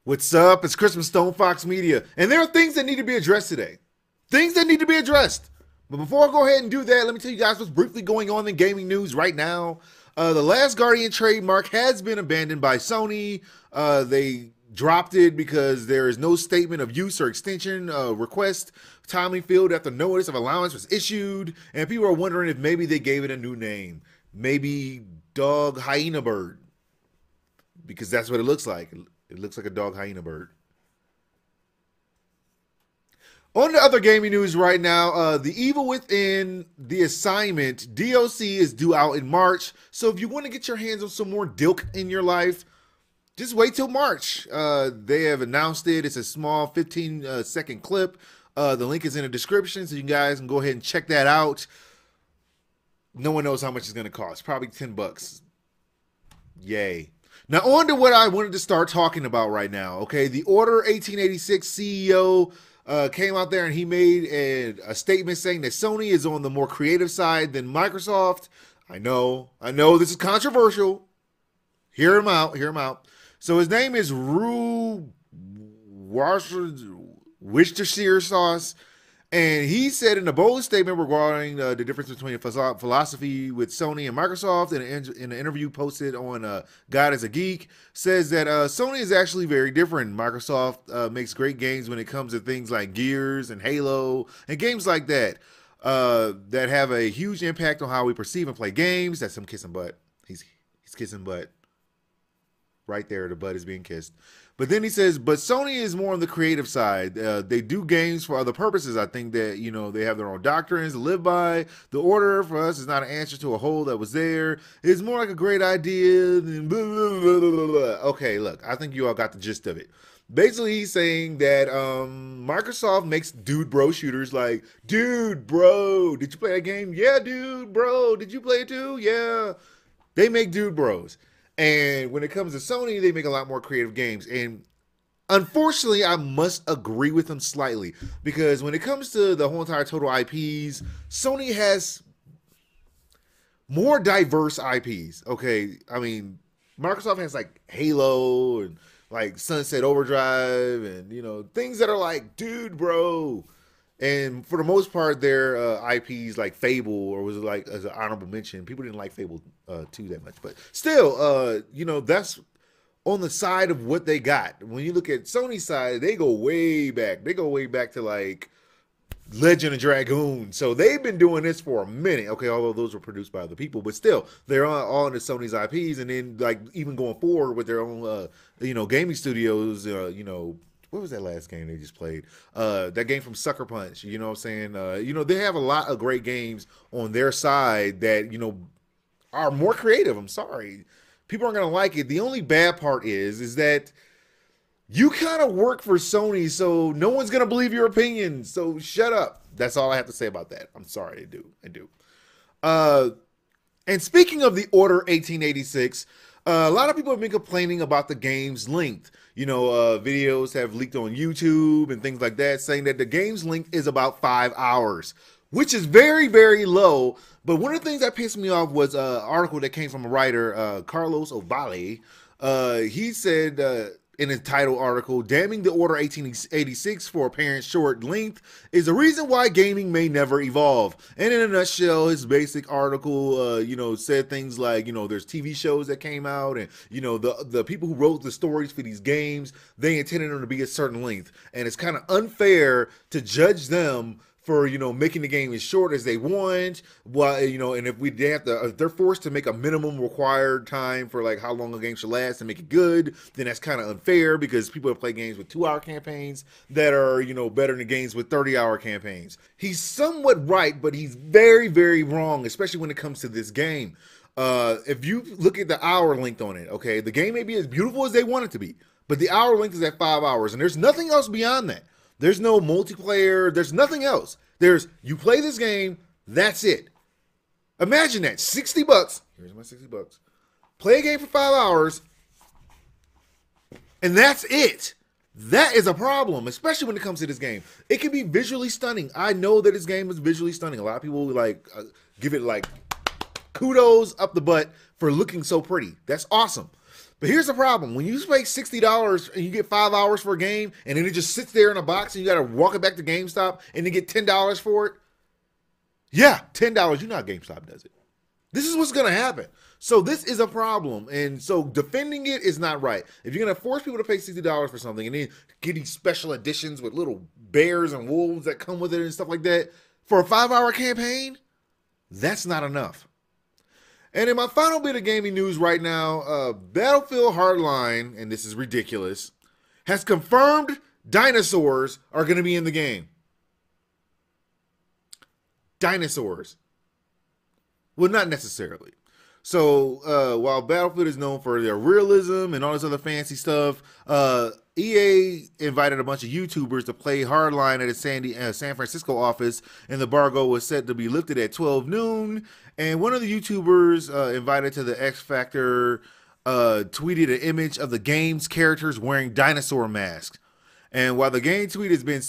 What's up? It's Chris from StonefoxMedia, and there are things that need to be addressed today. Things that need to be addressed. But before I go ahead and do that, let me tell you guys what's briefly going on in gaming news right now. The Last Guardian trademark has been abandoned by Sony. They dropped it because there is no statement of use or extension request timely filled after notice of allowance was issued, and people are wondering if maybe they gave it a new name. Maybe Dog Hyena Bird, because that's what it looks like. It looks like a dog hyena bird. On the other gaming news right now, The Evil Within, The Assignment, DLC is due out in March. So if you want to get your hands on some more Dilk in your life, just wait till March. They have announced it. It's a small 15-second clip. The link is in the description, so you guys can go ahead and check that out. No one knows how much it's going to cost. Probably $10. Yay. Now, on to what I wanted to start talking about right now, okay? The Order 1886 CEO came out there and he made a statement saying that Sony is on the more creative side than Microsoft. I know this is controversial. Hear him out. So his name is Rue Worcestershire Sauce. And he said in a bold statement regarding the difference between philosophy with Sony and Microsoft in an interview posted on God is a Geek, says that Sony is actually very different. Microsoft makes great games when it comes to things like Gears and Halo and games like that that have a huge impact on how we perceive and play games. That's him kissing butt. He's kissing butt. Right there, the butt is being kissed. But then he says, but Sony is more on the creative side. They do games for other purposes. I think that, they have their own doctrines to live by. The Order for us is not an answer to a hole that was there. It's more like a great idea. And blah, blah, blah, blah, blah. Okay, look, I think you all got the gist of it. Basically, he's saying that Microsoft makes dude bro shooters like, dude bro, did you play that game? Yeah, dude bro, did you play it too? Yeah. They make dude bros. And when it comes to Sony, they make a lot more creative games. And unfortunately, I must agree with them slightly. Because when it comes to the whole entire total IPs, Sony has more diverse IPs. Okay, I mean, Microsoft has like Halo and like Sunset Overdrive and, things that are like, dude, bro. And for the most part, their IPs like Fable, or was it like as an honorable mention? People didn't like Fable 2 that much, but still, that's on the side of what they got. When you look at Sony's side, they go way back. They go way back to like Legend of Dragoon. So they've been doing this for a minute. Okay, although those were produced by other people, but still, they're all into Sony's IPs, and then like even going forward with their own, gaming studios, what was that last game they just played? That game from Sucker Punch, you know what I'm saying? They have a lot of great games on their side that, are more creative. I'm sorry. People aren't going to like it. The only bad part is that you kind of work for Sony, so no one's going to believe your opinion. So shut up. That's all I have to say about that. I'm sorry. I do. And speaking of the Order 1886, a lot of people have been complaining about the game's length. Videos have leaked on YouTube and things like that saying that the game's length is about 5 hours, which is very, very low. But one of the things that pissed me off was an article that came from a writer, Carlos Ovalle. He said in his title article, damning the Order 1886 for apparent short length is the reason why gaming may never evolve. And in a nutshell, his basic article, said things like, there's TV shows that came out and, the people who wrote the stories for these games, they intended them to be a certain length. And it's kind of unfair to judge them for, making the game as short as they want. Well, and if they're forced to make a minimum required time for like how long a game should last and make it good, then that's kind of unfair because people have played games with 2-hour campaigns that are, better than games with 30-hour campaigns. He's somewhat right, but he's very, very wrong, especially when it comes to this game. If you look at the hour length on it, okay, the game may be as beautiful as they want it to be, but the hour length is at 5 hours, and there's nothing else beyond that. There's no multiplayer. There's nothing else. You play this game, that's it. Imagine that, $60. Here's my $60. Play a game for 5 hours, and that's it. That is a problem, especially when it comes to this game. It can be visually stunning. I know that this game is visually stunning. A lot of people give it like kudos up the butt for looking so pretty. That's awesome. But here's the problem. When you pay $60 and you get 5 hours for a game, and then it just sits there in a box and you got to walk it back to GameStop and then get $10 for it. Yeah, $10. You know how GameStop does it. This is what's going to happen. So this is a problem. And so defending it is not right. If you're going to force people to pay $60 for something and then get these special editions with little bears and wolves that come with it and stuff like that for a 5-hour campaign, that's not enough. And in my final bit of gaming news right now, Battlefield Hardline, and this is ridiculous, has confirmed dinosaurs are going to be in the game. Dinosaurs. Well, not necessarily. So while Battlefield is known for their realism and all this other fancy stuff, EA invited a bunch of YouTubers to play Hardline at its San Francisco office, and the embargo was set to be lifted at 12 noon. And one of the YouTubers invited to the X Factor tweeted an image of the game's characters wearing dinosaur masks. And while the game tweet has been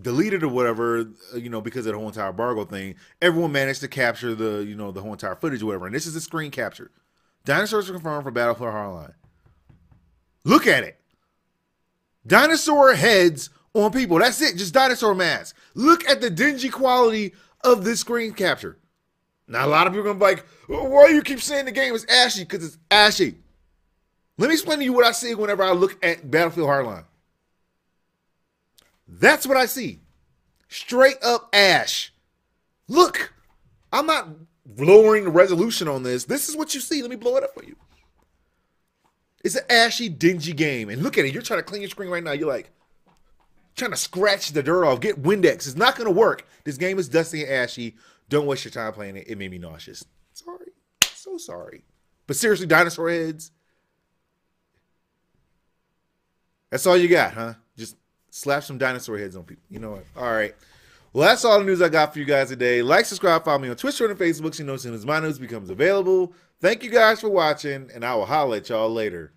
deleted or whatever, because of the whole entire embargo thing, everyone managed to capture the whole entire footage or whatever. And this is a screen capture. Dinosaurs are confirmed for Battlefield Hardline. Look at it. Dinosaur heads on people. That's it. Just dinosaur masks. Look at the dingy quality of this screen capture. Now, a lot of people are going to be like, why do you keep saying the game is ashy? Because it's ashy. Let me explain to you what I see whenever I look at Battlefield Hardline. That's what I see. Straight up ash. Look, I'm not lowering the resolution on this. This is what you see. Let me blow it up for you. It's an ashy, dingy game. And look at it. You're trying to clean your screen right now. You're like trying to scratch the dirt off. Get Windex. It's not going to work. This game is dusty and ashy. Don't waste your time playing it. It made me nauseous. Sorry. So sorry. But seriously, dinosaur heads. That's all you got, huh? Just slap some dinosaur heads on people. You know what? All right. Well, that's all the news I got for you guys today. Like, subscribe, follow me on Twitter and Facebook so you know as soon as my news becomes available. Thank you guys for watching, and I will holler at y'all later.